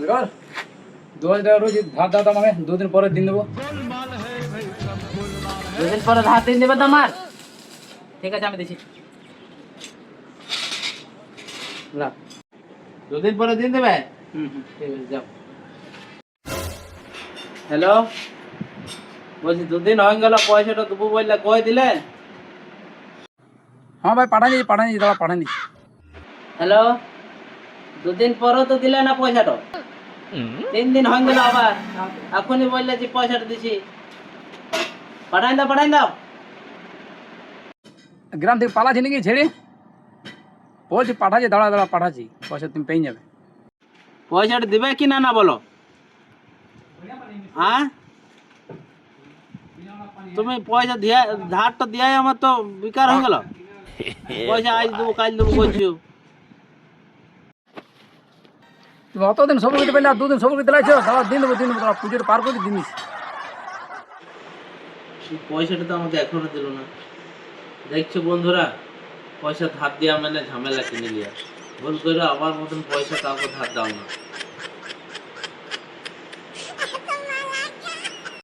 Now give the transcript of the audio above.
₹2000 রোজ ধার দাও আমাকে, 2 দিন পরে দিন দেবো। 2 দিন পরে ধার দিন দেবে তোমার? ঠিক আছে, আমি দিচ্ছি না। 2 দিন পরে দিন দেবে? ঠিক আছে, যাও। হ্যালো, বলছি 2 দিন হয়ে গেল, পয়সাটা দেবো বললে কই দিলে? হ্যাঁ ভাই, পাঠানি দাদা, পাঠানি। হ্যালো, 2 দিন পরও তো দিলে না পয়সাটা। 3 দিন হয়ে গেল, আবার এখনই বললে যে পয়সাটা দিছি। পাঠাই দাও। গ্রাম থেকে পালাছি নাকি ছেড়ে? বলছি পাঠাচ্ছি, দাঁড়া পাঠাচ্ছি, পয়সা তুমি পেয়ে যাবে। পয়সাটা দিবে কি না বলো? হ্যাঁ, তুমি পয়সা দিয়া, ধারটা দিয়াই আমার তো বেকার হয়ে গেল। পয়সা আজ দেবো কাল দেবো বলছো। তুমি অতদিন সবর করতে পারলে, আর 2 দিন সবর করতে লাগছো, দাদা দিন দেবো, দাদা পুজোটা পার করে জিনিস। পয়সাটা তো আমাকে এখনো দিল না। দেখছো বন্ধুরা, পয়সা ধার দেওয়া মানে ঝামেলা কিনে লিয়া। ভুল করে আমার মতন পয়সা কাউকে ধার দাও না।